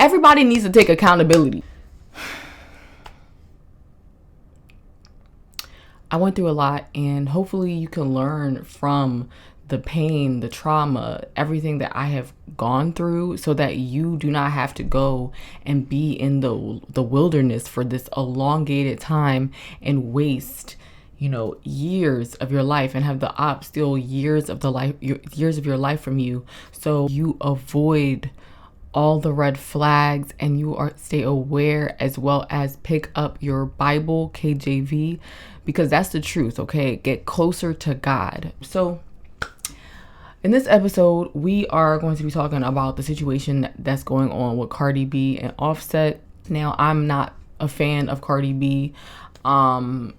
everybody needs to take accountability. I went through a lot, and hopefully you can learn from the pain, the trauma, everything that I have gone through, so that you do not have to go and be in the wilderness for this elongated time and waste, years of your life, and have the op steal years of your life from you. So you avoid all the red flags, and you stay aware, as well as pick up your Bible, KJV, because that's the truth. Okay, get closer to God. So in this episode, we are going to be talking about the situation that's going on with Cardi B and Offset. Now, I'm not a fan of Cardi B. I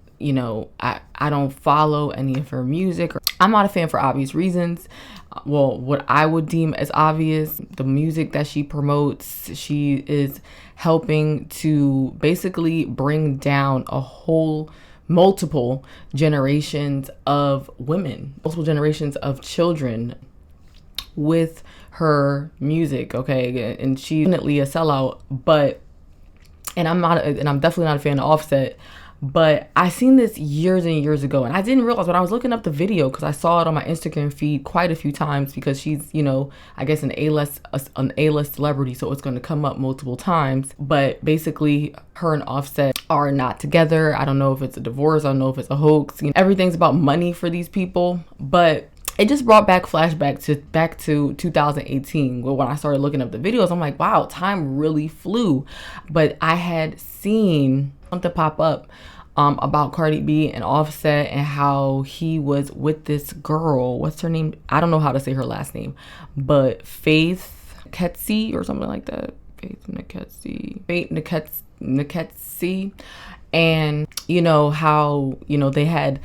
don't follow any of her music. I'm not a fan for obvious reasons. Well, what I would deem as obvious, the music that she promotes, she is helping to basically bring down multiple generations of women, multiple generations of children with her music. Okay, and she's definitely a sellout, and I'm definitely not a fan of Offset. But I seen this years and years ago, and I didn't realize when I was looking up the video, because I saw it on my Instagram feed quite a few times, because she's, I guess an A-list celebrity, so it's going to come up multiple times. But basically, her and Offset are not together. I don't know if it's a divorce. I don't know if it's a hoax. Everything's about money for these people. But it just brought back back to 2018, when I started looking up the videos. I'm like, wow, time really flew. But I had seen something pop up about Cardi B and Offset, and how he was with this girl. What's her name? I don't know how to say her last name, but Faith Niketsi or something like that. Faith Niketsi. And how they had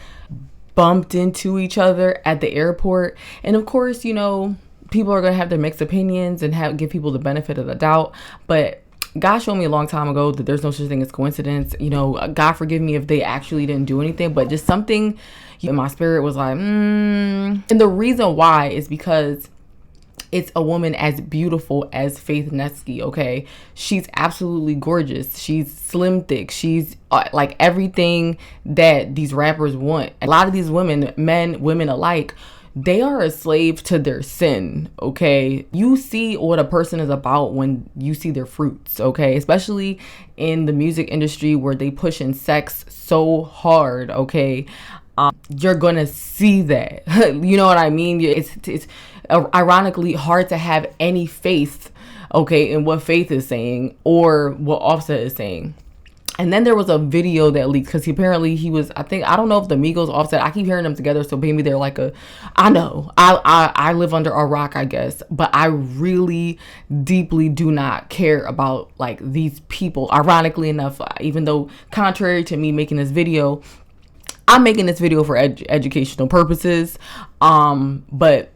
bumped into each other at the airport. And of course, people are gonna have their mixed opinions and give people the benefit of the doubt, but God showed me a long time ago that there's no such thing as coincidence. God forgive me if they actually didn't do anything, but just something in my spirit was like, And the reason why is because it's a woman as beautiful as Faith Niketsi. Okay, she's absolutely gorgeous. She's slim thick. She's like everything that these rappers want. A lot of these women, men, women alike, they are a slave to their sin. Okay, you see what a person is about when you see their fruits. Okay, especially in the music industry, where they push in sex so hard. Okay, you're gonna see that. You know what I mean? It's ironically hard to have any faith, okay, in what Faith is saying or what Offset is saying. And then there was a video that leaked, because apparently he was, I don't know if the Migos, Offset, I keep hearing them together, so maybe they're like I live under a rock, I guess, but I really deeply do not care about like these people. Ironically enough, even though contrary to me making this video, I'm making this video for educational purposes, but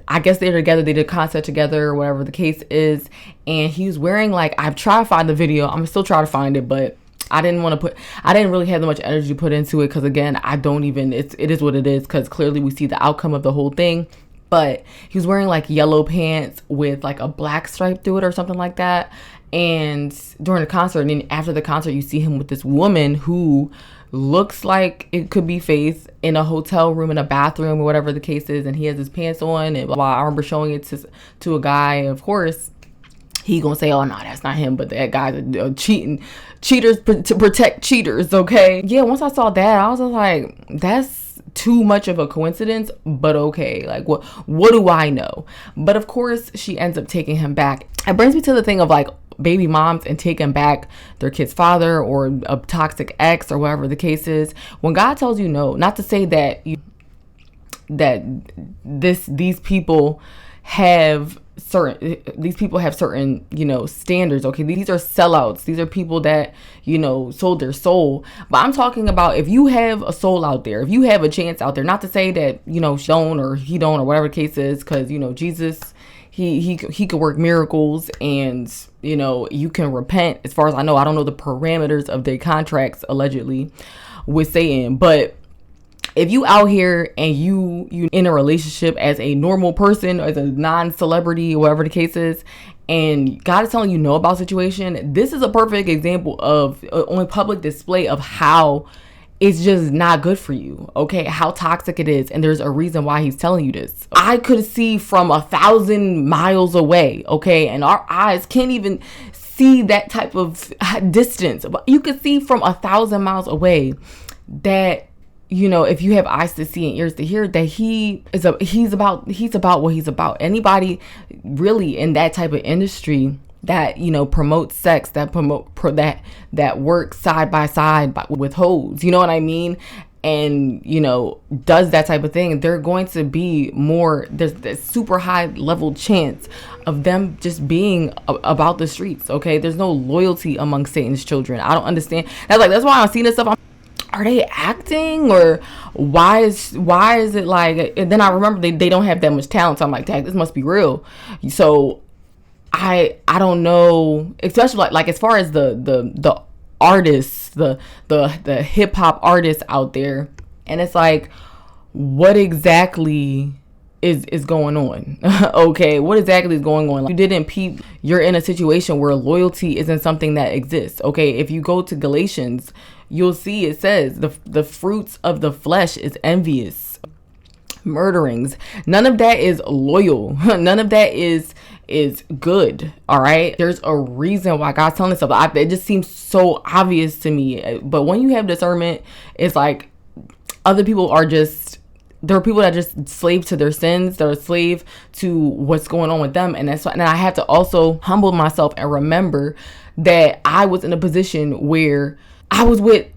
I guess they're together. They did a concert together, or whatever the case is. And he was wearing, like, I've tried to find the video. I'm still trying to find it, but I didn't really have that much energy to put into it. Because again, it is what it is. Because clearly we see the outcome of the whole thing. But he was wearing like yellow pants with like a black stripe through it or something like that. And during the concert, and then after the concert, you see him with this woman who looks like it could be Faith in a hotel room, in a bathroom, or whatever the case is, and he has his pants on, and blah, blah. I remember showing it to a guy, and of course he gonna say, oh no, that's not him, but that guy's cheaters to protect cheaters. Okay, yeah, once I saw that, I was just like, that's too much of a coincidence, but okay, like what do I know? But of course she ends up taking him back. It brings me to the thing of like baby moms and taking back their kid's father or a toxic ex or whatever the case is. When God tells you no, not to say that these people have certain standards. Okay, these are sellouts. These are people that sold their soul. But I'm talking about, if you have a soul out there, if you have a chance out there, not to say that she don't or he don't or whatever the case is, because Jesus, he could work miracles, and you can repent. As far as I know, I don't know the parameters of their contracts allegedly with Satan, but if you out here and you in a relationship as a normal person, as a non-celebrity, whatever the case is, and God is telling you no about situation, this is a perfect example of only public display of how it's just not good for you, okay? How toxic it is, and there's a reason why he's telling you this. I could see from 1,000 miles away, okay? And our eyes can't even see that type of distance. But you could see from 1,000 miles away that, you know, if you have eyes to see and ears to hear, that he's about what he's about. Anybody really in that type of industry that, you know, promotes sex, that that works side by side with hoes, you know what I mean? And, you know, does that type of thing, they're going to be more, there's this super high level chance of them just being about the streets, okay? There's no loyalty among Satan's children. I don't understand. That's why I'm seeing this stuff. Are they acting, or why is it like? And then I remember they don't have that much talent, so I'm like, dang, this must be real. So I don't know, especially like as far as the artists, the hip hop artists out there, and it's like, what exactly is going on? Okay, what exactly is going on? Like, you didn't peep. You're in a situation where loyalty isn't something that exists. Okay, if you go to Galatians, you'll see it says the fruits of the flesh is envious, murderings. None of that is loyal. None of that is good. All right, there's a reason why God's telling us stuff. It just seems so obvious to me, but when you have discernment, it's like other people are just, there are people that are just slave to their sins, that are slave to what's going on with them. And that's why, and I have to also humble myself and remember that I was in a position where I was with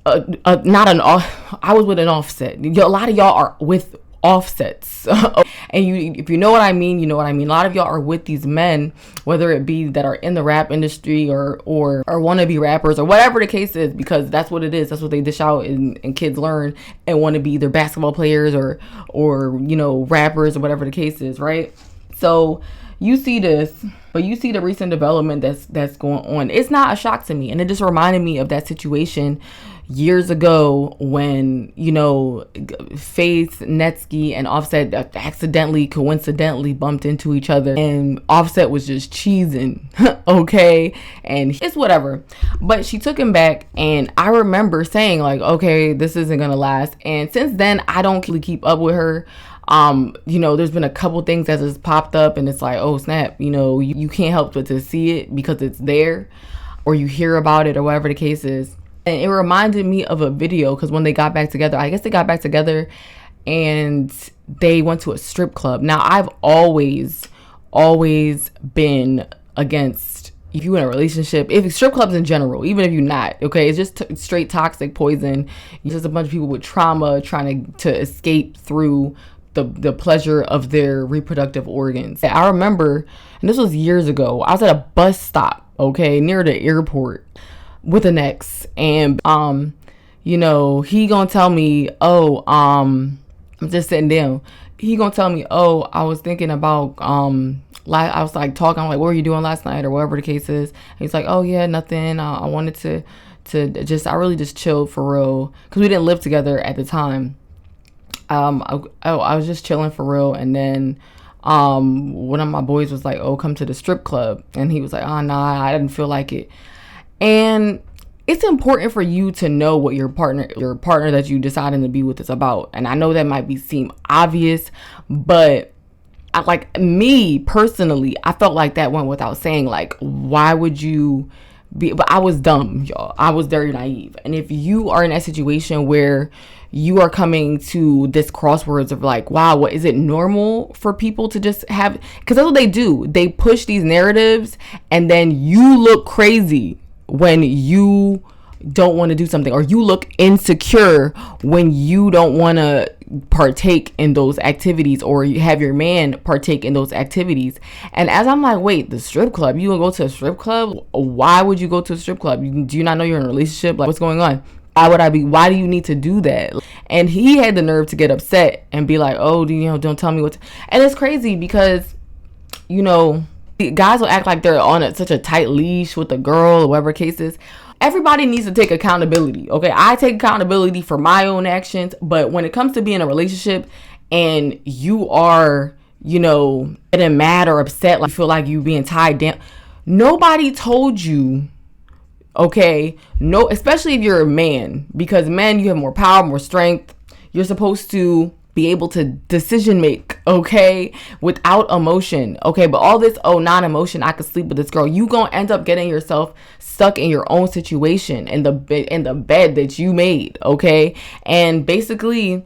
I was with an offset. A lot of y'all are with offsets. And if you know what I mean, you know what I mean. A lot of y'all are with these men, whether it be that are in the rap industry or want to be rappers or whatever the case is, because that's what it is. That's what they dish out and kids learn and want to be either basketball players or you know, rappers or whatever the case is, right? So you see this, but you see the recent development that's going on. It's not a shock to me, and it just reminded me of that situation years ago when, you know, Faith, Netsky, and Offset coincidentally bumped into each other, and Offset was just cheesing, okay, and it's whatever. But she took him back, and I remember saying like, okay, this isn't gonna last. And since then, I don't really keep up with her. You know, there's been a couple things that has popped up, and it's like, oh snap, you know, you can't help but to see it because it's there, or you hear about it, or whatever the case is. And it reminded me of a video, because when they got back together, I guess they got back together and they went to a strip club. Now, I've always been against, if you're in a relationship, if strip clubs in general, even if you're not, okay, it's just straight toxic poison. It's just a bunch of people with trauma trying to escape through the pleasure of their reproductive organs. I remember, and this was years ago, I was at a bus stop, okay, near the airport with an ex, and you know, he gonna tell me, oh, I'm just sitting down, he gonna tell me, oh, I was thinking about I was like talking, I'm like, what were you doing last night, or whatever the case is. And he's like, oh yeah, nothing, I wanted to just, I really just chilled for real, because we didn't live together at the time. I was just chilling for real, and then one of my boys was like, oh, come to the strip club, and he was like, oh nah, I didn't feel like it. And it's important for you to know what your partner that you deciding to be with is about. And I know that might seem obvious, but like me personally, I felt like that went without saying. Like, why would you be? But I was dumb, y'all. I was very naive. And if you are in that situation where you are coming to this crossroads of like, wow, what is it normal for people to just have? Because that's what they do. They push these narratives, and then you look crazy when you don't want to do something, or you look insecure when you don't want to partake in those activities, or you have your man partake in those activities. And as I'm like, wait, the strip club, you gonna go to a strip club? Why would you go to a strip club? Do you not know you're in a relationship? Like, what's going on? Why do you need to do that? And he had the nerve to get upset and be like, oh, don't tell me what and it's crazy because, you know, guys will act like they're on such a tight leash with a girl or whatever case is. Everybody needs to take accountability, okay? I take accountability for my own actions, but when it comes to being in a relationship and you are getting mad or upset, like feel like you being tied down. Nobody told you, okay? No, especially if you're a man, because men, you have more power, more strength. You're supposed to be able to decision make, okay, without emotion, okay? But all this, non-emotion, I could sleep with this girl. You gonna end up getting yourself stuck in your own situation in the bed that you made, okay? And basically,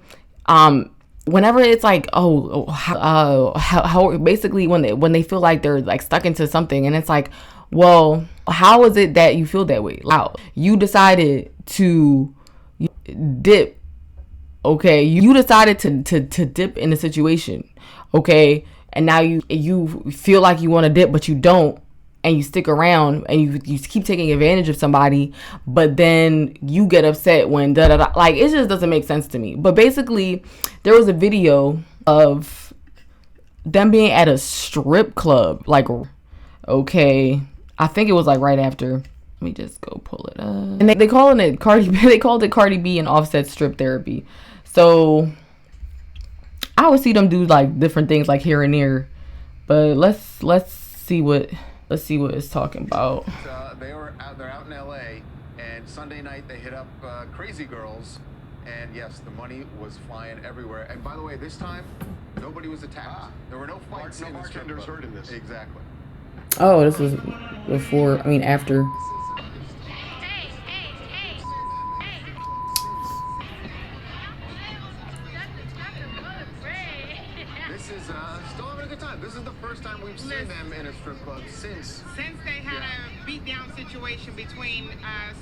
whenever it's like, how basically when they feel like they're like stuck into something, and it's like, well, how is it that you feel that way? Like, you decided to dip. Okay, you decided to dip in the situation, okay, and now you feel like you want to dip, but you don't, and you stick around, and you keep taking advantage of somebody, but then you get upset when like, it just doesn't make sense to me. But basically, there was a video of them being at a strip club, like, okay, I think it was like right after. Let me just go pull it up. And they called it Cardi B and Offset strip therapy. So I would see them do like different things like here and there, but let's see what it's talking about. They're out in LA, and Sunday night they hit up Crazy Girls, and yes, the money was flying everywhere. And by the way, this time nobody was attacked. There were no fights. No bartenders hurt in this. Exactly. Oh, this was after. Still having a good time. This is the first time we've seen them in a strip club since they had a beat-down situation between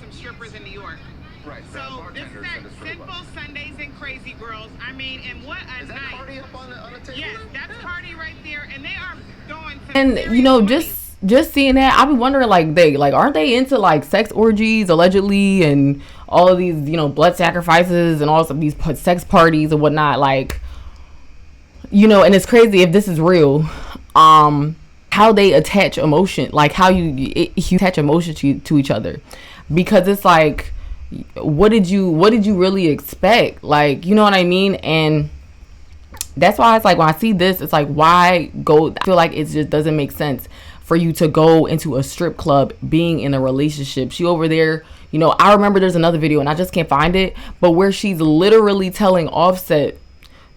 some strippers in New York. Right. So this is that Sinful Sundays and Crazy Girls. I mean, and what a is night. That Cardi up on the table? Yes, that's Cardi right there, and they are going to. And just seeing that, I've been wondering, like aren't they into like sex orgies allegedly, and all of these blood sacrifices and all of these sex parties and whatnot, like. And it's crazy if this is real, how they attach emotion, like how you attach emotion to each other, because it's like, what did you really expect? Like, you know what I mean? And that's why it's like, when I see this, it's like, why go? I feel like it just doesn't make sense for you to go into a strip club being in a relationship. She over there, I remember there's another video and I just can't find it, but where she's literally telling Offset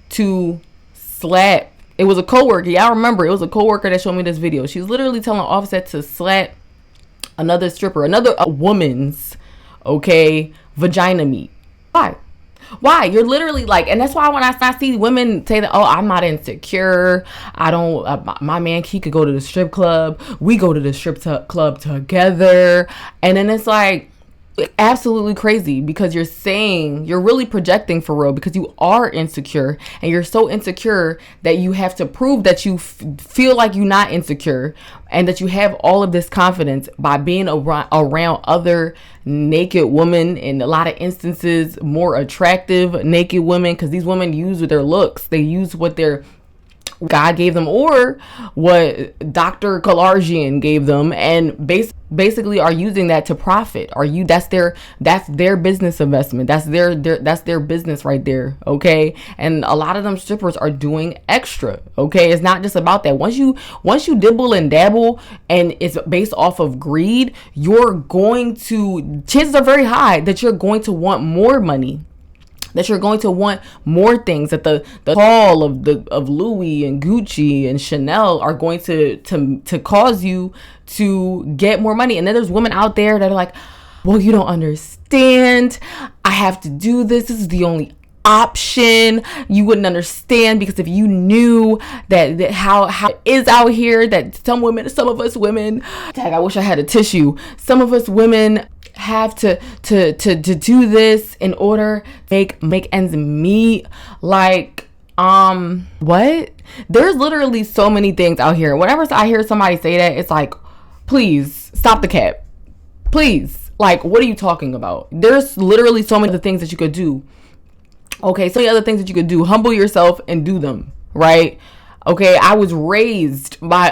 to slap. It was a coworker. Yeah, I remember. It was a coworker that showed me this video. She's literally telling Offset to slap another stripper, a woman's, okay, vagina meat. Why? You're literally like, and that's why when I see women say that, I'm not insecure. I don't, my man, he could go to the strip club. We go to the strip club together. And then it's like, absolutely crazy, because you're really projecting for real, because you are insecure, and you're so insecure that you have to prove that you feel like you're not insecure, and that you have all of this confidence by being around other naked women, in a lot of instances more attractive naked women, because these women use their looks, they use what God gave them, or what Dr. Kalarjian gave them, and basically are using that to profit. That's their business investment. That's their business right there. Okay. And a lot of them strippers are doing extra. Okay. It's not just about that. Once you dibble and dabble, and it's based off of greed, chances are very high that you're going to want more money, that you're going to want more things, that the call of Louis and Gucci and Chanel are going to cause you to get more money. And then there's women out there that are like, well, you don't understand, I have to do this is the only option. You wouldn't understand, because if you knew that how it is out here, that some of us women, I wish I had a tissue, some of us women have to do this in order to make ends meet. Like, what? There's literally so many things out here. Whenever I hear somebody say that, it's like, please stop the cap, please. Like, what are you talking about? There's literally so many other things that you could do. Okay, so many other things that you could do. Humble yourself and do them, right? Okay, I was raised by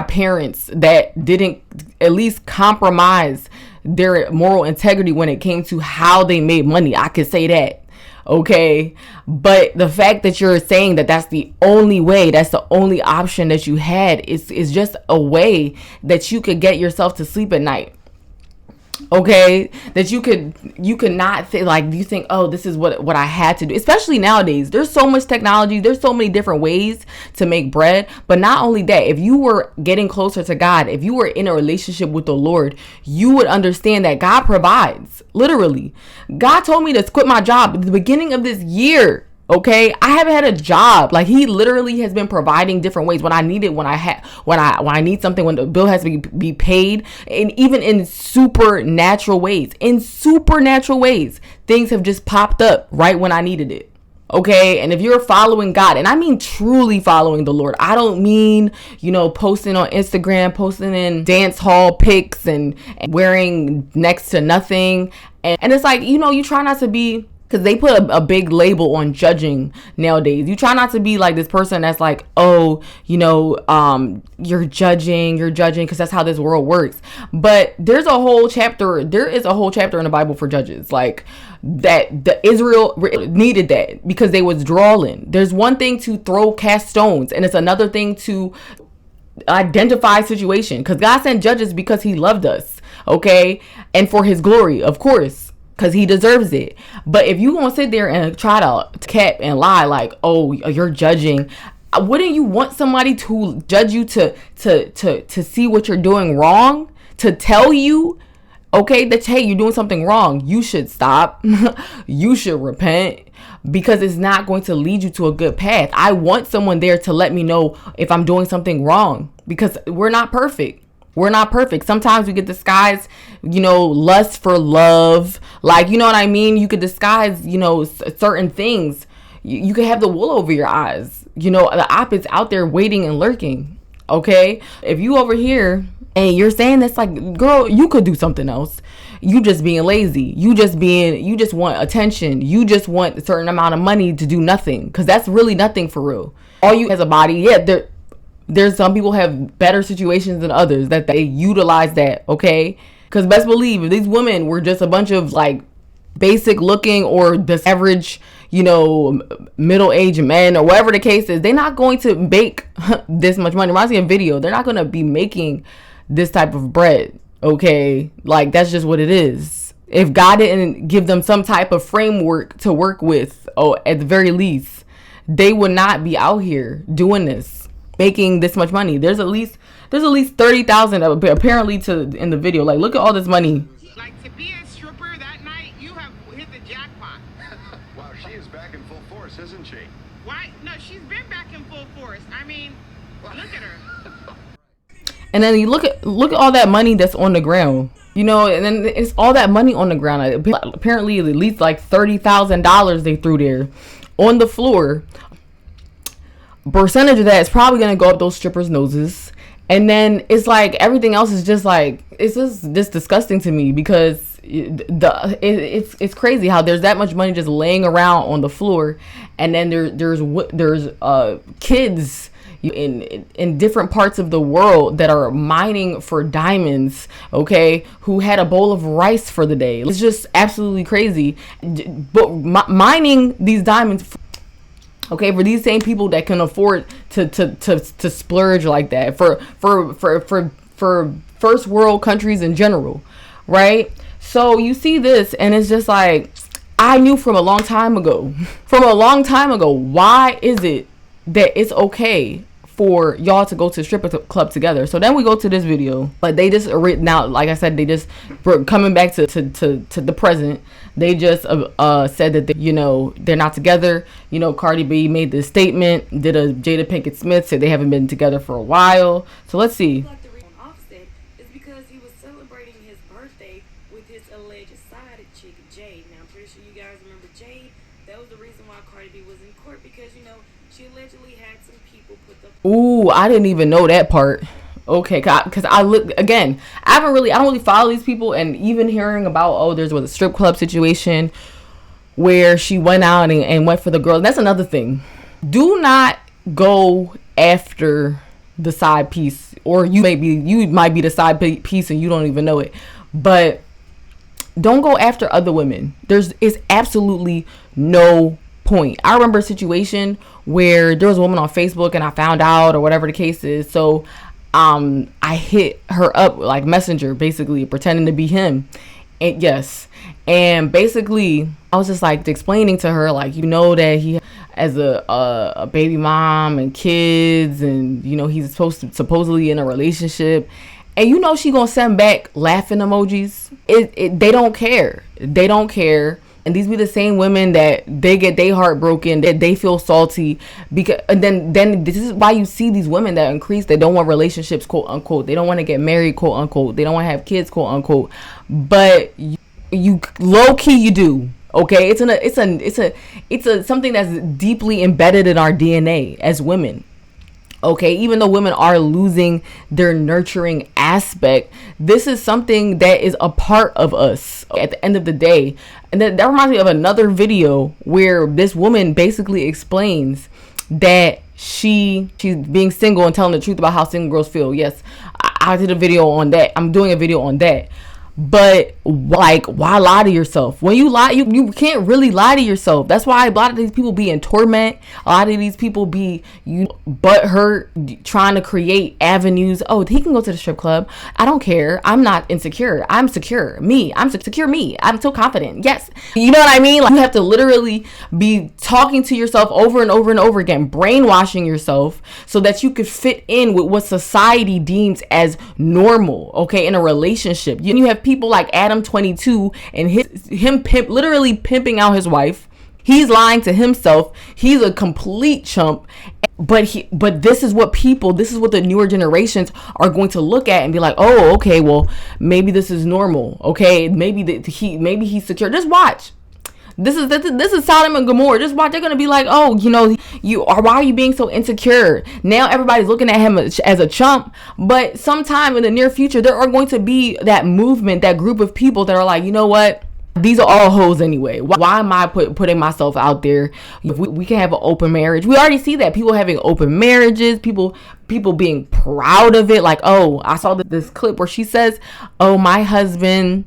parents that didn't at least compromise their moral integrity when it came to how they made money. I could say that. Okay, but the fact that you're saying that that's the only way, that's the only option that you had, is just a way that you could get yourself to sleep at night. Okay, that you could not think, like, you think, oh, this is what I had to do. Especially nowadays, there's so much technology, there's so many different ways to make bread. But not only that, if you were getting closer to God, if you were in a relationship with the Lord, you would understand that God provides. Literally, God told me to quit my job at the beginning of this year. Okay, I haven't had a job. Like, he literally has been providing different ways when I need it, when I need something, when the bill has to be paid, and even in supernatural ways. In supernatural ways, things have just popped up right when I needed it. Okay, and if you're following God, and I mean truly following the Lord, I don't mean, posting on Instagram, posting in dance hall pics and wearing next to nothing. And it's like, you try not to be, because they put a big label on judging nowadays. You try not to be like this person that's like, oh, you're judging because that's how this world works. But there is a whole chapter in the Bible for judges. Like, that the Israel needed that because they was drawing. There's one thing to cast stones, and it's another thing to identify situation, because God sent judges because he loved us, okay, and for his glory, of course, because he deserves it. But if you gonna sit there and try to cap and lie like, oh, you're judging, wouldn't you want somebody to judge you to see what you're doing wrong, to tell you, okay, that, hey, you're doing something wrong, you should stop, you should repent, because it's not going to lead you to a good path. I want someone there to let me know if I'm doing something wrong, because we're not perfect. We're not perfect. Sometimes we could disguise, lust for love. Like, you know what I mean? You could disguise, certain things. You could have the wool over your eyes. The op is out there waiting and lurking. Okay? If you over here and you're saying that's like, girl, you could do something else. You just being lazy. You just want attention. You just want a certain amount of money to do nothing. Because that's really nothing for real. All you as a body, yeah, there's some people have better situations than others that they utilize that, okay? Because best believe, if these women were just a bunch of like basic looking or this average, middle-aged men or whatever the case is, they're not going to make this much money. When I see a video, they're not going to be making this type of bread, okay? Like, that's just what it is. If God didn't give them some type of framework to work with, at the very least, they would not be out here doing this, making this much money. There's at least 30,000 apparently in the video. Like, look at all this money. Like, to be a stripper that night, you have hit the jackpot. Wow, she is back in full force, isn't she? Why? No, she's been back in full force. I mean, look at her. And then you look at all that money that's on the ground. And then it's all that money on the ground. Apparently, at least like $30,000 they threw there on the floor. Percentage of that is probably gonna go up those strippers' noses. And then it's like everything else is just like, it's just disgusting to me, because it's crazy how there's that much money just laying around on the floor, and then there's kids in different parts of the world that are mining for diamonds, okay, who had a bowl of rice for the day. It's just absolutely crazy. But mining these diamonds, okay, for these same people that can afford to splurge like that, for first world countries in general, right? So you see this, and it's just like, I knew from a long time ago, why is it that it's okay for y'all to go to stripper club together? So then we go to this video, but they just written out, like I said, they just coming back to the present. They just said that they're not together. Cardi B made this statement, did a Jada Pinkett Smith, said they haven't been together for a while. So let's see. Like the reason Offset is because he was celebrating his birthday with his alleged side chick Jade. Now I'm pretty sure you guys remember Jade. That was the reason why Cardi B was in court, because she allegedly had some people put the. Ooh, I didn't even know that part. Okay, because I look again. I don't really follow these people, and even hearing about there was a strip club situation where she went out and went for the girl. That's another thing. Do not go after the side piece, or you might be the side piece and you don't even know it. But don't go after other women. It's absolutely no point. I remember a situation where there was a woman on Facebook and I found out, or whatever the case is. So I hit her up like Messenger, basically pretending to be him. And yes, and basically I was just like explaining to her, like, you know, that he as a baby mom and kids, and you know he's supposedly in a relationship, and you know she gonna send back laughing emojis. They don't care. They don't care. And these be the same women that they get their heart broken, that they feel salty, because and then this is why you see these women that increase. They don't want relationships, quote unquote. They don't want to get married, quote unquote. They don't want to have kids, quote unquote. But you low key you do. Okay, it's something that's deeply embedded in our DNA as women. Okay, even though women are losing their nurturing aspect, this is something that is a part of us at the end of the day. And that reminds me of another video where this woman basically explains that she's being single and telling the truth about how single girls feel. Yes, I did a video on that. I'm doing a video on that. But like, why lie to yourself? When you lie, you can't really lie to yourself. That's why a lot of these people be in torment. A lot of these people be butthurt, trying to create avenues. Oh, he can go to the strip club. I don't care. I'm not insecure. I'm secure. I'm secure. I'm so confident. Yes. You know what I mean? Like, you have to literally be talking to yourself over and over and over again, brainwashing yourself so that you could fit in with what society deems as normal. Okay, in a relationship, you have people like Adam 22 and him literally pimping out his wife. He's lying to himself. He's a complete chump. But this is what the newer generations are going to look at and be like, oh, okay, well, maybe this is normal. Okay, maybe he's secure. Just watch. This is Sodom and Gomorrah. Just watch. They're gonna be like, oh, you know, why are you being so insecure? Now everybody's looking at him as a chump. But sometime in the near future, there are going to be that movement, that group of people that are like, you know what? These are all hoes anyway. Why am I putting myself out there? We can have an open marriage. We already see that people having open marriages. People being proud of it. Like, oh, I saw this clip where she says, oh, my husband.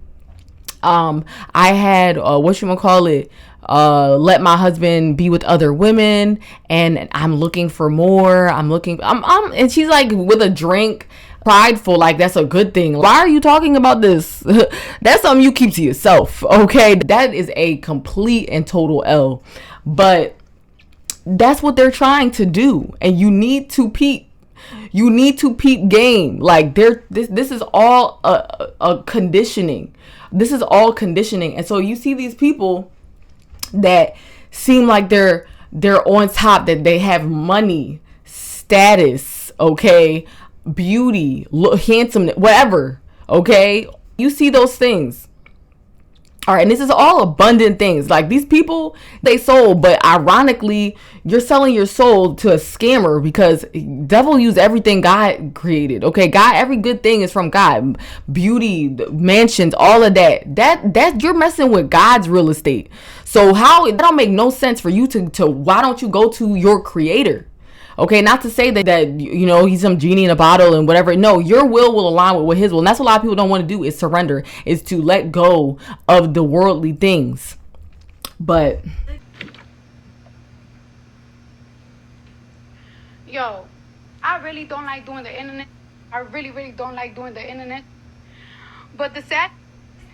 I had let my husband be with other women, and I'm looking for more. And she's like with a drink, prideful, like that's a good thing. Why are you talking about this? That's something you keep to yourself. Okay, that is a complete and total L. But that's what they're trying to do, and you need to peep. You need to peep game. Like this is all a conditioning. This is all conditioning. And so you see these people that seem like they're on top, that they have money, status, okay, beauty, handsomeness, whatever, okay? You see those things. All right, and this is all abundant things. Like, these people, they sold, but ironically, you're selling your soul to a scammer, because devil used everything God created. Okay, God, every good thing is from God. Beauty, mansions, all of that. That you're messing with God's real estate. So that don't make no sense for you to why don't you go to your creator? Okay, not to say that you know, he's some genie in a bottle and whatever. No, your will align with his will. And that's what a lot of people don't want to do, is surrender, is to let go of the worldly things. But yo, I really don't like doing the internet. I really, really don't like doing the internet. But the sad,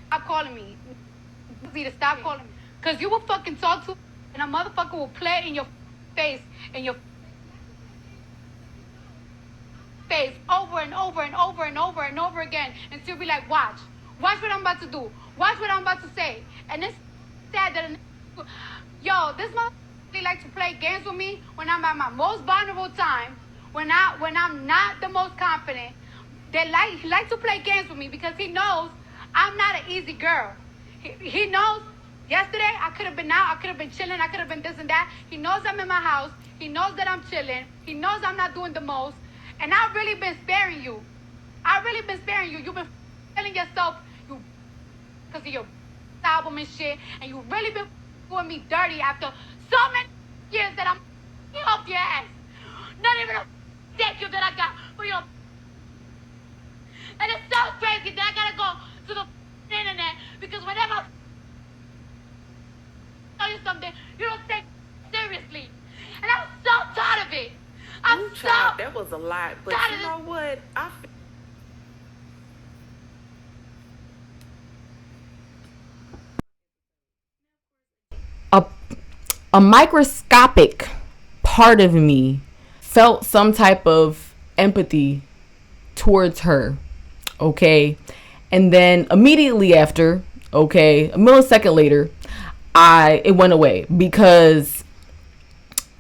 stop calling me. Stop calling me. Because you will fucking talk to, and a motherfucker will play in your face, and your face over and over and over and over and over again, and she'll be like, watch what I'm about to do, watch what I'm about to say. And it's sad that yo, this motherfucker like to play games with me when I'm at my most vulnerable time, when I'm not the most confident. He likes to play games with me because he knows I'm not an easy girl. He knows yesterday I could have been out, I could have been chilling, I could have been this and that. He knows I'm in my house, he knows that I'm chilling, he knows I'm not doing the most. And I've really been sparing you. You've been feeling yourself, because of your album and shit. And you've really been doing me dirty after so many years that I'm off your ass. Not even a thank you that I got for your. And it's so crazy that I gotta go to the internet, because whenever was a lot, but you know what? A microscopic part of me felt some type of empathy towards her, okay? And then immediately after, okay, a millisecond later, it went away, because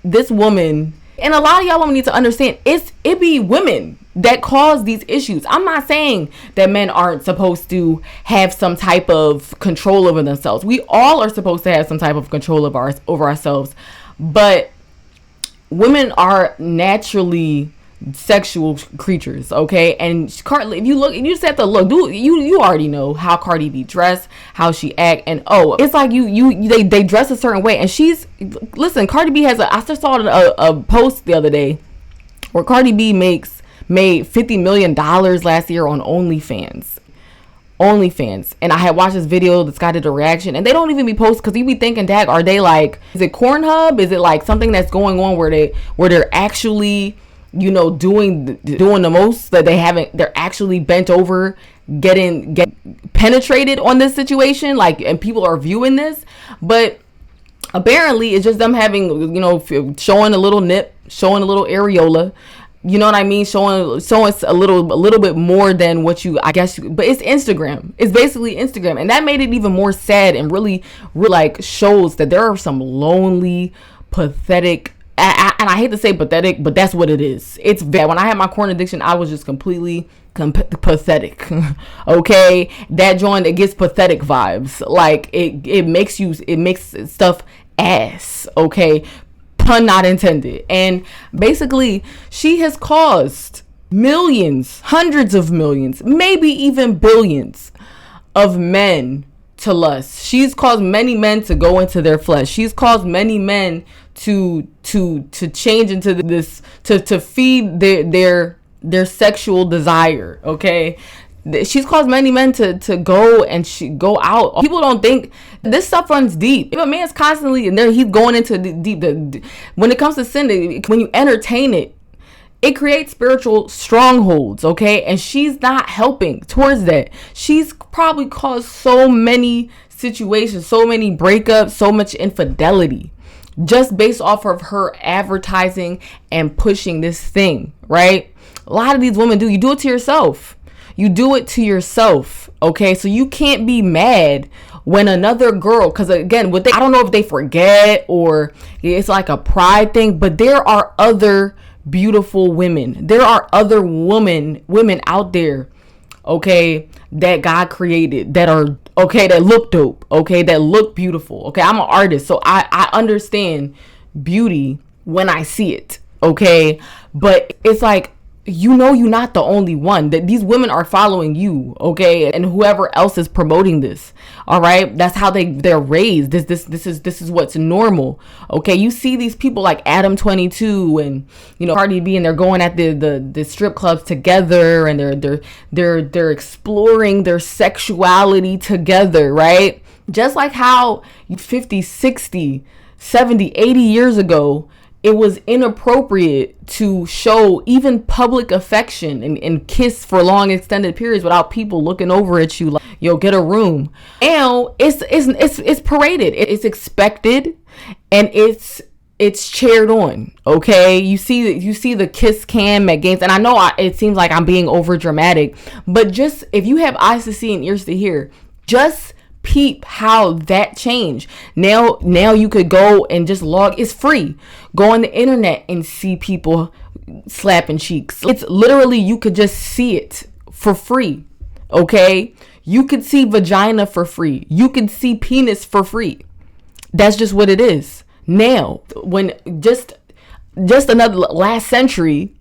this woman, and a lot of y'all women need to understand, it be women that cause these issues. I'm not saying that men aren't supposed to have some type of control over themselves. We all are supposed to have some type of control over ourselves, but women are naturally sexual creatures, okay? And Cardi, if you just have to look, you already know how Cardi B dressed, how she act, and it's like they dress a certain way, and Cardi B I just saw a post the other day where Cardi B made $50 million last year on OnlyFans, and I had watched this video that's got a reaction, and they don't even be posted, because you be thinking, dag, are they like, is it Pornhub? Is it like something that's going on where they're actually, doing the most, that they're actually bent over get penetrated on this situation, like, and people are viewing this, but apparently it's just them having, showing a little nip, showing a little areola, you know what I mean? Showing a little bit more than what I guess, but it's Instagram. It's basically Instagram. And that made it even more sad, and really like shows that there are some lonely, pathetic, and I hate to say pathetic, but that's what it is. It's bad. When I had my corn addiction, I was just completely pathetic. Okay? That joint, it gives pathetic vibes. Like it makes stuff ass. Okay? Pun not intended. And basically, she has caused millions, hundreds of millions, maybe even billions of men to lust. She's caused many men to go into their flesh. She's caused many men to change into this, to feed their sexual desire. Okay? She's caused many men to go and go out. People don't think this stuff runs deep. If a man's constantly in there, he's going into the deep. When it comes to sin, when you entertain it, it creates spiritual strongholds. Okay, and she's not helping towards that. She's probably caused so many situations, so many breakups, so much infidelity, just based off of her advertising and pushing this thing. Right? A lot of these women you do it to yourself. You do it to yourself, okay? So you can't be mad when another girl, because again, I don't know if they forget or it's like a pride thing, but there are other beautiful women. There are other women out there, okay, that God created, that are, okay, that look dope, okay, that look beautiful, okay? I'm an artist, so I understand beauty when I see it, okay? But it's like, you're not the only one, that these women are following you, okay, and whoever else is promoting this. All right, that's how they're raised. This is what's normal. Okay, you see these people like Adam 22 and Cardi B, and they're going at the strip clubs together, and they're exploring their sexuality together, right? Just like how 50, 60, 70, 80 years ago, it was inappropriate to show even public affection and kiss for long extended periods without people looking over at you like, yo, get a room. Now it's paraded. It's expected, and it's cheered on. Okay, you see the kiss cam at games, and I know it seems like I'm being over dramatic, but just if you have eyes to see and ears to hear, just peep how that changed. Now you could go and just it's free. Go on the internet and see people slapping cheeks. It's literally, you could just see it for free. Okay? You could see vagina for free. You could see penis for free. That's just what it is. Now, when just another last century,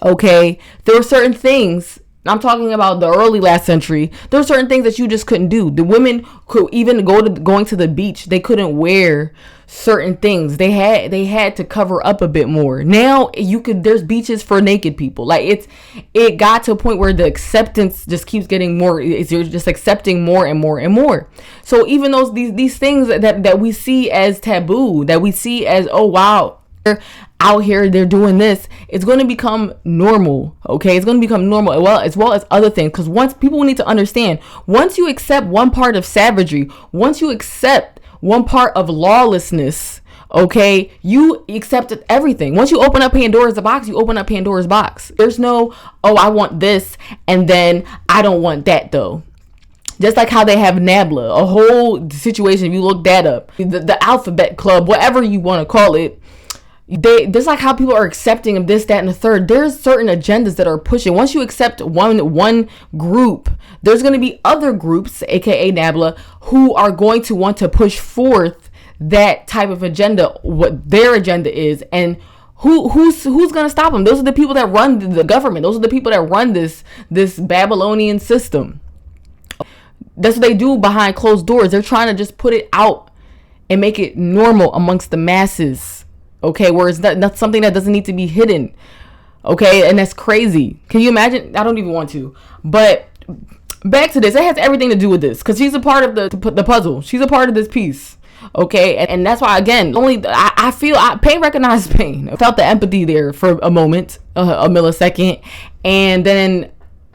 okay, there were certain things, I'm talking about the early last century, there were certain things that you just couldn't do. The women could even going to the beach, they couldn't wear certain things. They had to cover up a bit more. Now there's beaches for naked people. Like it got to a point where the acceptance just keeps getting more. You're just accepting more and more and more. So even these things that we see as taboo, that we see as, oh wow, out here, they're doing this, it's going to become normal. Okay, it's going to become normal, well as other things. Because once people need to understand, once you accept one part of savagery, once you accept one part of lawlessness, okay, you accepted everything. Once you open up Pandora's box, you open up Pandora's box. There's no, oh, I want this and then I don't want that though. Just like how they have NABLA, a whole situation. If you look that up, the Alphabet Club, whatever you want to call it, there's like how people are accepting of this, that, and the third. There's certain agendas that are pushing. Once you accept one group, there's going to be other groups, aka NABLA, who are going to want to push forth that type of agenda, what their agenda is, and who's going to stop them? Those are the people that run the government. Those are the people that run this Babylonian system. That's what they do behind closed doors. They're trying to just put it out and make it normal amongst the masses. Okay, where it's not something that doesn't need to be hidden. Okay, and that's crazy. Can you imagine? I don't even want to. But back to this. It has everything to do with this because she's a part of the puzzle. She's a part of this piece. Okay, and that's why, again, I feel pain recognizes pain. I felt the empathy there for a moment, a millisecond. And then,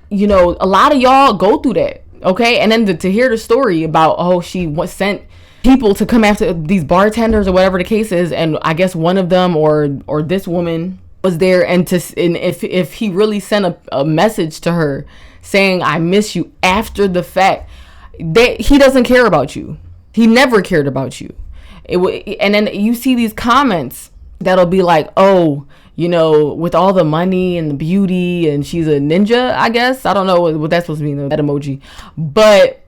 you know, a lot of y'all go through that. Okay, and then to hear the story about, oh, she sent people to come after these bartenders or whatever the case is, and I guess one of them or this woman was there, and if he really sent a message to her saying I miss you after the fact, that he doesn't care about you. He never cared about you. And then you see these comments that'll be like, oh, you know, with all the money and the beauty, and she's a ninja, I guess. I don't know what that's supposed to mean, that emoji. But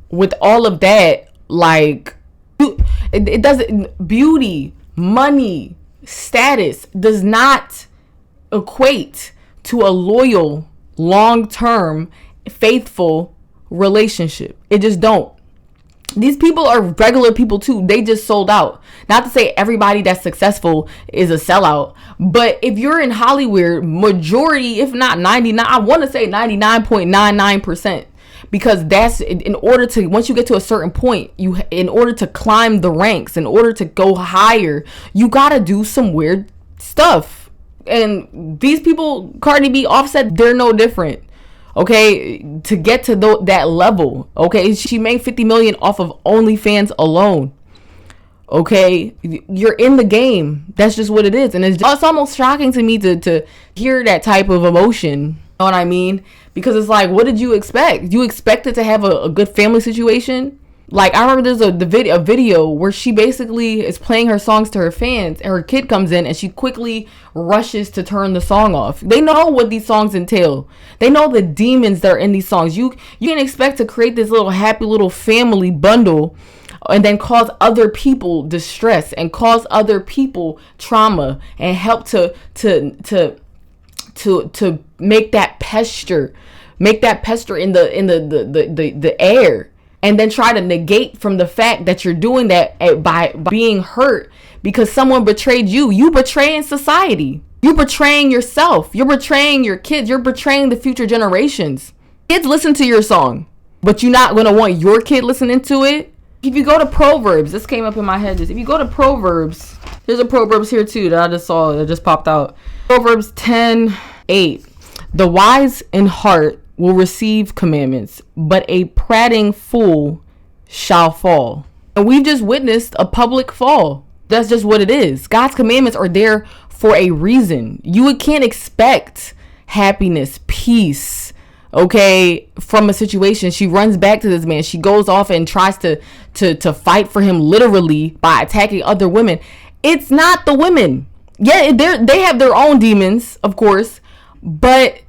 with all of that, like, it doesn't, beauty, money, status does not equate to a loyal, long-term, faithful relationship. It just don't. These people are regular people too. They just sold out. Not to say everybody that's successful is a sellout, but if you're in Hollywood, majority, if not 99, I want to say 99.99%, because that's in order to, once you get to a certain point, in order to climb the ranks, in order to go higher, you got to do some weird stuff. And these people, Cardi B, Offset, they're no different. Okay, to get to that level. Okay, she made 50 million off of OnlyFans alone. Okay, you're in the game. That's just what it is. And it's almost shocking to me to hear that type of emotion. You know what I mean? Because it's like, what did you expect? You expected to have a good family situation? Like, I remember there's a video where she basically is playing her songs to her fans, and her kid comes in and she quickly rushes to turn the song off. They know what these songs entail. They know the demons that are in these songs. You can expect to create this little happy little family bundle and then cause other people distress and cause other people trauma and help to make that pester in the air. And then try to negate from the fact that you're doing that by being hurt because someone betrayed you. You betraying society. You betraying yourself. You're betraying your kids. You're betraying the future generations. Kids listen to your song, but you're not going to want your kid listening to it. If you go to Proverbs, this came up in my head. If you go to Proverbs, there's a Proverbs here too that I just saw, that just popped out. Proverbs 10:8. The wise in heart will receive commandments, but a prating fool shall fall. And we've just witnessed a public fall. That's just what it is. God's commandments are there for a reason. You can't expect happiness, peace, okay, from a situation. She runs back to this man. She goes off and tries to fight for him literally by attacking other women. It's not the women. Yeah, they have their own demons, of course, but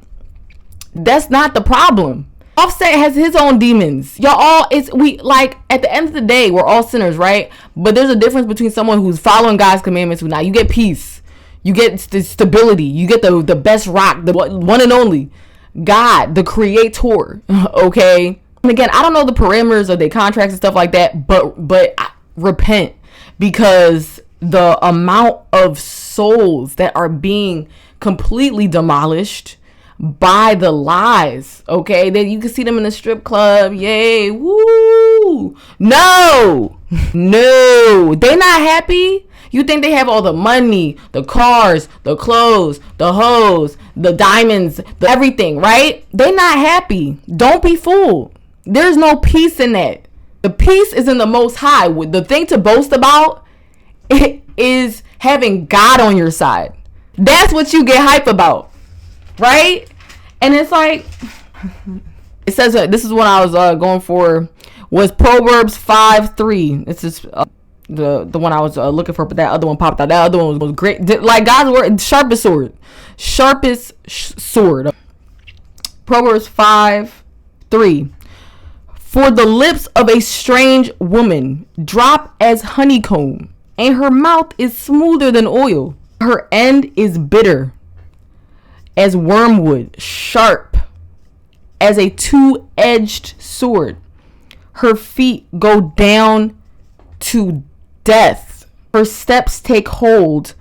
that's not the problem. Offset has his own demons. Y'all all, at the end of the day, we're all sinners, right? But there's a difference between someone who's following God's commandments, who not. You get peace, you get stability, you get the best rock, the one and only God, the creator. Okay. And again, I don't know the parameters of their contracts and stuff like that, but I repent, because the amount of souls that are being completely demolished by the lies, okay? Then you can see them in the strip club, yay, woo. No, they're not happy. You think they have all the money, the cars, the clothes, the hoes, the diamonds, everything, right? They're not happy. Don't be fooled. There's no peace in that. The peace is in the Most High. The thing to boast about is having God on your side. That's what you get hype about, right? And it's like, it says this is what I was going for, was Proverbs 5:3. This is the one I was looking for, but that other one popped out. That other one was great. Like God's word, sharpest sword. Proverbs 5:3. For the lips of a strange woman drop as honeycomb, and her mouth is smoother than oil. Her end is bitter as wormwood, sharp as a two-edged sword. Her feet go down to death. Her steps take hold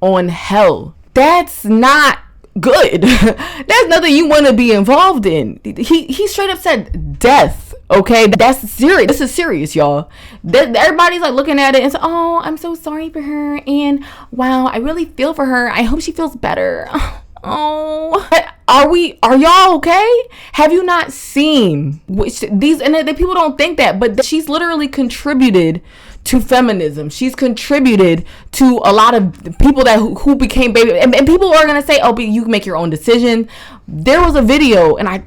on hell. That's not good. That's nothing you want to be involved in. He straight up said death. Okay, that's serious. This is serious, y'all. Everybody's like looking at it and say, oh, I'm so sorry for her, and wow, I really feel for her. I hope she feels better. Oh, are y'all okay? Have you not seen these? And the people don't think that, but she's literally contributed to feminism. She's contributed to a lot of people that who became baby, and people are gonna say, oh, but you can make your own decision. There was a video, and I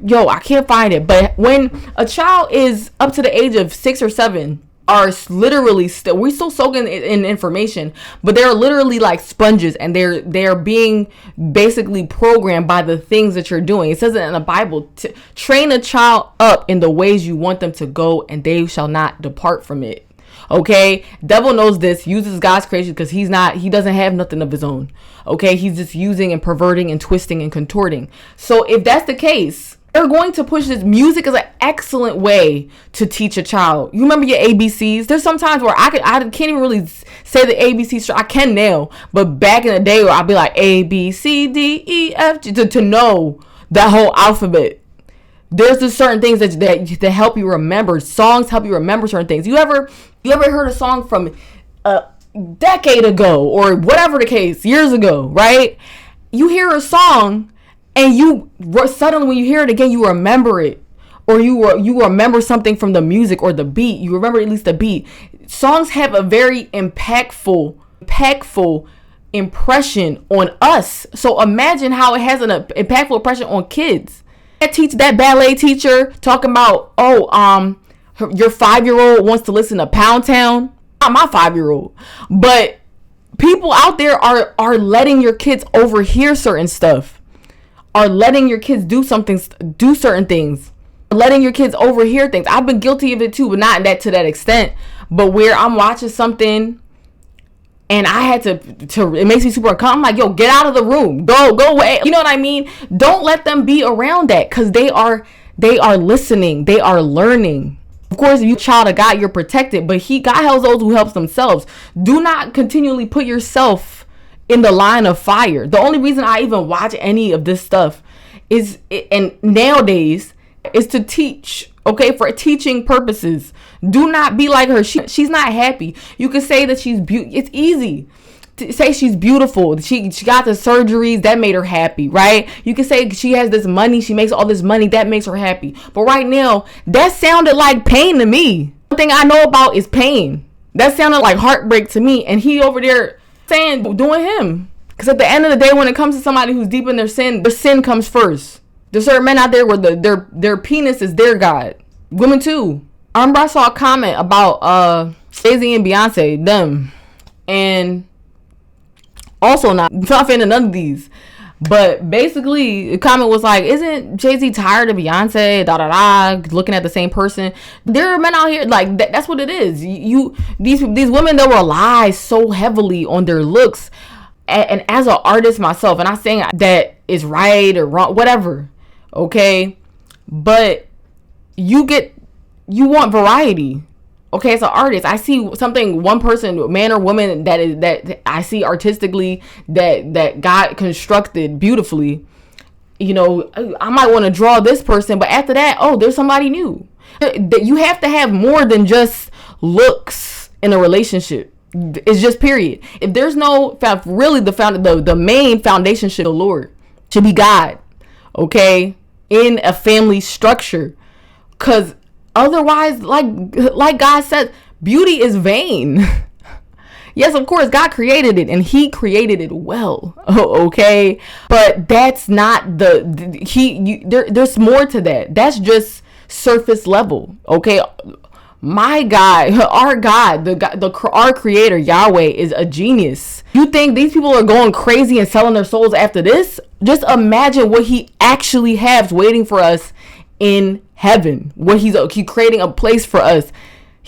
can't find it, but when a child is up to the age of 6 or 7, are literally we're still soaking in information, but they're literally like sponges, and they're being basically programmed by the things that you're doing. It says it in the Bible, to train a child up in the ways you want them to go, and they shall not depart from it. Okay, devil knows this, uses God's creation because he doesn't have nothing of his own. Okay, he's just using and perverting and twisting and contorting. So if that's the case, they're going to push this. Music is an excellent way to teach a child. You remember your ABCs? There's some times where I can't even really say the ABCs. I can now, but back in the day where I'd be like A, B, C, D, E, F, G, to know that whole alphabet. There's just certain things that help you remember. Songs help you remember certain things. You ever heard a song from a decade ago or whatever the case, years ago, right? You hear a song and you suddenly, when you hear it again, you remember it, or you remember something from the music or the beat. You remember at least the beat. Songs have a very impactful impression on us. So imagine how it has an impactful impression on kids. That ballet teacher talking about, your 5-year-old wants to listen to Pound Town. Not my 5-year-old, but people out there are letting your kids overhear certain stuff, are letting your kids do certain things, letting your kids overhear things. I've been guilty of it too, but not to that extent. But where I'm watching something and I had to it makes me super uncomfortable. I'm like, yo, get out of the room. Go away. You know what I mean? Don't let them be around that, because they are listening. They are learning. Of course, if you're a child of God, you're protected, but God helps those who help themselves. Do not continually put yourself in the line of fire. The only reason I even watch any of this stuff and nowadays is to teach. Okay, for teaching purposes. Do not be like her. She's not happy. You can say that she's beautiful. It's easy to say she's beautiful. She got the surgeries that made her happy, right? You can say she has this money. She makes all this money that makes her happy. But right now, that sounded like pain to me. One thing I know about is pain. That sounded like heartbreak to me. And he over there saying, doing him. Because at the end of the day, when it comes to somebody who's deep in their sin comes first. There's certain men out there where their penis is their God. Women too. I remember I saw a comment about Jay-Z and Beyonce, them. And also not a fan of none of these. But basically, the comment was like, isn't Jay-Z tired of Beyonce? Looking at the same person. There are men out here, like, that's what it is. These women that rely so heavily on their looks. And as an artist myself, and I'm saying that is right or wrong, whatever. Okay, but you want variety. Okay, as an artist, I see something, one person, man or woman, that I see artistically that God constructed beautifully. You know, I might want to draw this person, but after that, there's somebody new. You have to have more than just looks in a relationship. It's just period. If there's no really the main foundation should the Lord, should be God, okay, in a family structure, because otherwise, like God said, beauty is vain. Yes, of course, God created it and he created it well. Okay. But that's not there's more to that. That's just surface level. Okay. My God, our God, our creator, Yahweh, is a genius. You think these people are going crazy and selling their souls after this? Just imagine what he actually has waiting for us in heaven. What he's creating a place for us.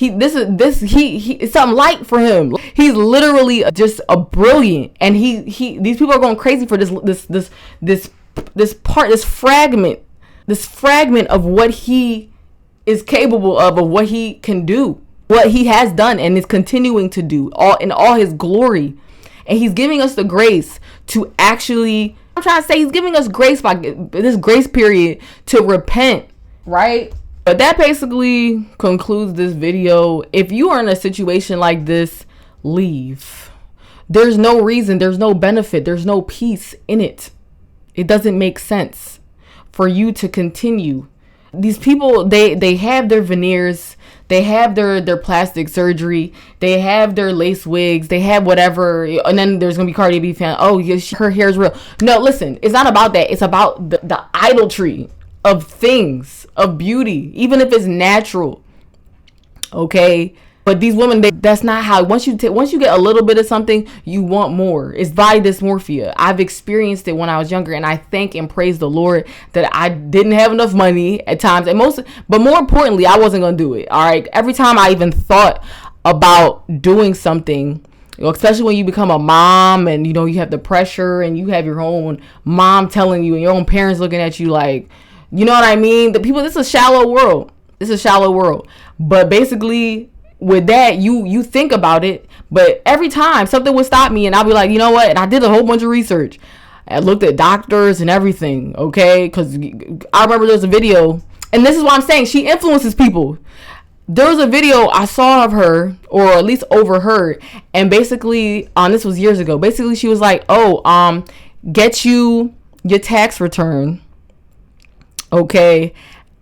It's something light for him. He's literally just a brilliant, and these people are going crazy for this fragment of what he is capable of what he can do, what he has done and is continuing to do in all his glory. And he's giving us the grace to actually, I'm trying to say, he's giving us grace by this grace period to repent, right? But that basically concludes this video. If you are in a situation like this, leave. There's no reason, there's no benefit, there's no peace in it. It doesn't make sense for you to continue. These people, they have their veneers, they have their plastic surgery, they have their lace wigs, they have whatever, and then there's gonna be Cardi B fan. Oh, yes, her hair is real. No, listen, it's not about that. It's about the idolatry of things, of beauty, even if it's natural. Okay. But these women, that's not how. Once you get a little bit of something, you want more. It's body dysmorphia. I've experienced it when I was younger, and I thank and praise the Lord that I didn't have enough money at times, but more importantly, I wasn't gonna do it. All right. Every time I even thought about doing something, especially when you become a mom, and you have the pressure, and you have your own mom telling you, and your own parents looking at you like, you know what I mean? The people, this is a shallow world. But basically, with that, you think about it, but every time something would stop me, and I'll be like, you know what? And I did a whole bunch of research. I looked at doctors and everything, okay? Because I remember there's a video, and this is what I'm saying. She influences people. There was a video I saw of her, or at least overheard, and basically, this was years ago. Basically, she was like, get you your tax return, okay,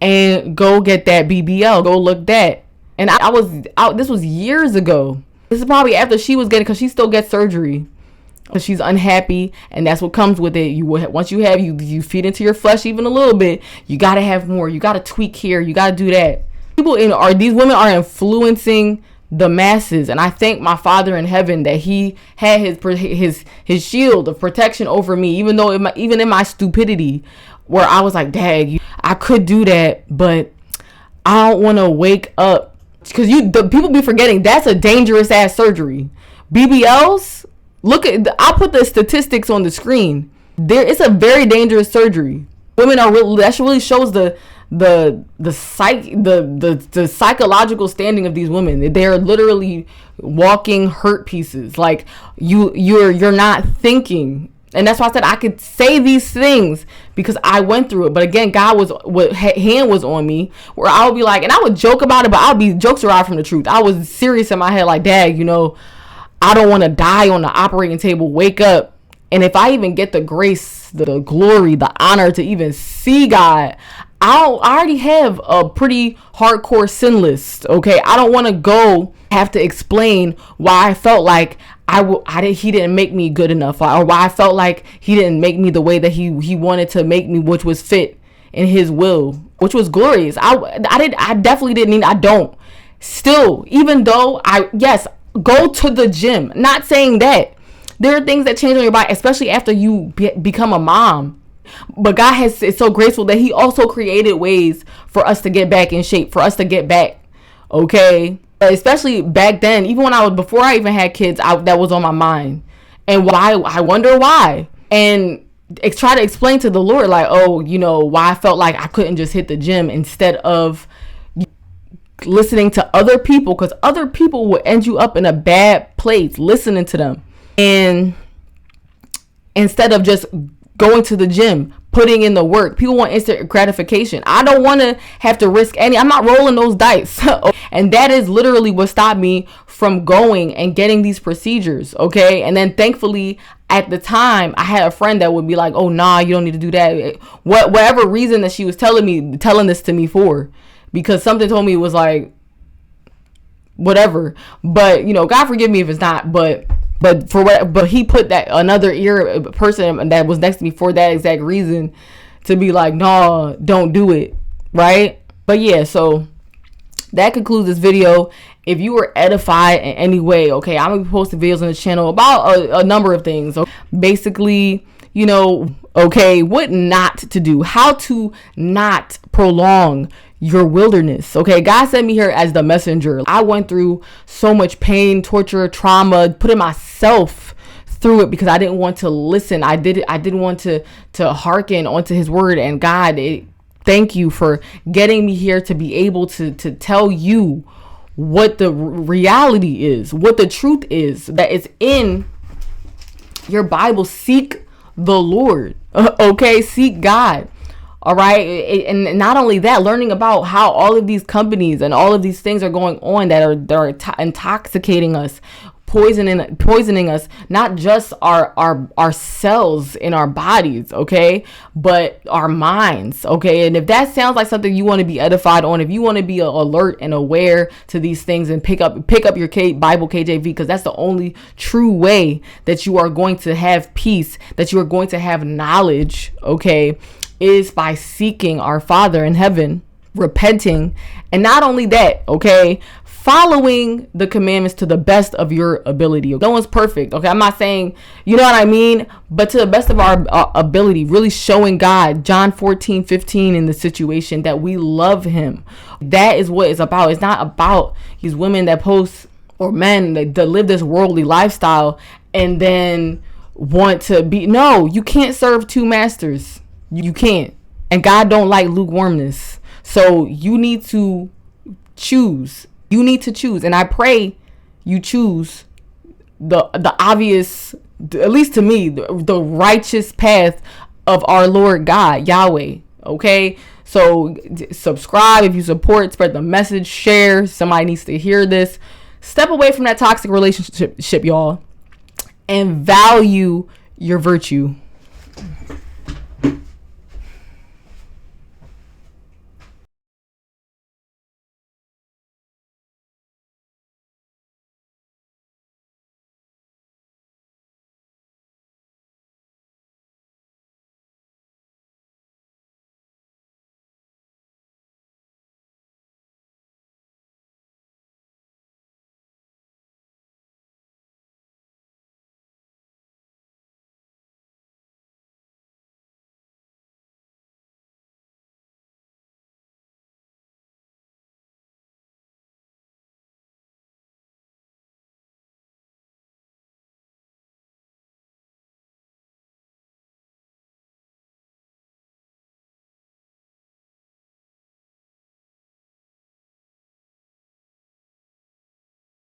and go get that BBL. Go look that. And I was out. This was years ago. This is probably after she was getting, because she still gets surgery because she's unhappy, and that's what comes with it. Once you feed into your flesh even a little bit, you gotta have more. You gotta tweak here. You gotta do that. These women are influencing the masses, and I thank my Father in heaven that he had his shield of protection over me, even though even in my stupidity, where I was like, dang, I could do that, but I don't want to wake up. Because the people be forgetting that's a dangerous ass surgery. BBLs, I'll put the statistics on the screen. It's a very dangerous surgery. Women are really, that really shows the psychological standing of these women. They're literally walking hurt pieces. Like you're not thinking. And that's why I said I could say these things because I went through it. But again, hand was on me, where I would be like, and I would joke about it, but jokes derived from the truth. I was serious in my head, like, Dad, I don't want to die on the operating table, wake up. And if I even get the grace, the glory, the honor to even see God, I already have a pretty hardcore sin list. Okay. I don't want to have to explain why I felt like he didn't make me good enough, or why I felt like he didn't make me the way that he wanted to make me, which was fit in his will, which was glorious. I definitely didn't. I don't. Still, even though go to the gym. Not saying that there are things that change on your body, especially after you become a mom. But God is so graceful that he also created ways for us to get back in shape, for us to get back. Okay. Especially back then, even before I even had kids, that was on my mind. And why, I wonder why. And try to explain to the Lord, like, why I felt like I couldn't just hit the gym instead of listening to other people, because other people will end you up in a bad place listening to them. And instead of just going to the gym, putting in the work. People want instant gratification. I don't want to have to risk I'm not rolling those dice. And that is literally what stopped me from going and getting these procedures. Okay. And then thankfully at the time I had a friend that would be like, oh, nah, you don't need to do that. Whatever reason that she was telling this to me for, because something told me it was like, whatever. But, you know, God forgive me if it's not, but he put that another person that was next to me for that exact reason to be like, no, don't do it. Right. But yeah, so that concludes this video. If you were edified in any way, okay, I'm gonna be posting videos on the channel about a number of things. Basically, you know, okay, what not to do, how to not prolong your wilderness. Okay, God sent me here as the messenger. I went through so much pain, torture, trauma, putting myself through it because I didn't want to listen. I didn't want to hearken onto his word. And God, thank you for getting me here to be able to tell you what the reality is, what the truth is, that it's in your Bible. Seek the Lord. Okay, seek God. All right. And not only that, learning about how all of these companies and all of these things are going on that are intoxicating us, poisoning us, not just our cells in our bodies, okay, but our minds. Okay. And if that sounds like something you want to be edified on, if you want to be alert and aware to these things and pick up your Bible KJV, because that's the only true way that you are going to have peace, that you are going to have knowledge, okay, is by seeking our Father in heaven, repenting, and not only that, okay, following the commandments to the best of your ability. No one's perfect, okay? I'm not saying, you know what I mean, but to the best of our ability, really showing God, John 14:15 in the situation, that we love him. That is what it's about. It's not about these women that post, or men that live this worldly lifestyle and then want to be, no, you can't serve two masters. You can't. And God don't like lukewarmness. So you need to choose. You need to choose. And I pray you choose the obvious, at least to me, the righteous path of our Lord God, Yahweh. Okay? So subscribe if you support, spread the message, share. Somebody needs to hear this. Step away from that toxic relationship, y'all, and value your virtue.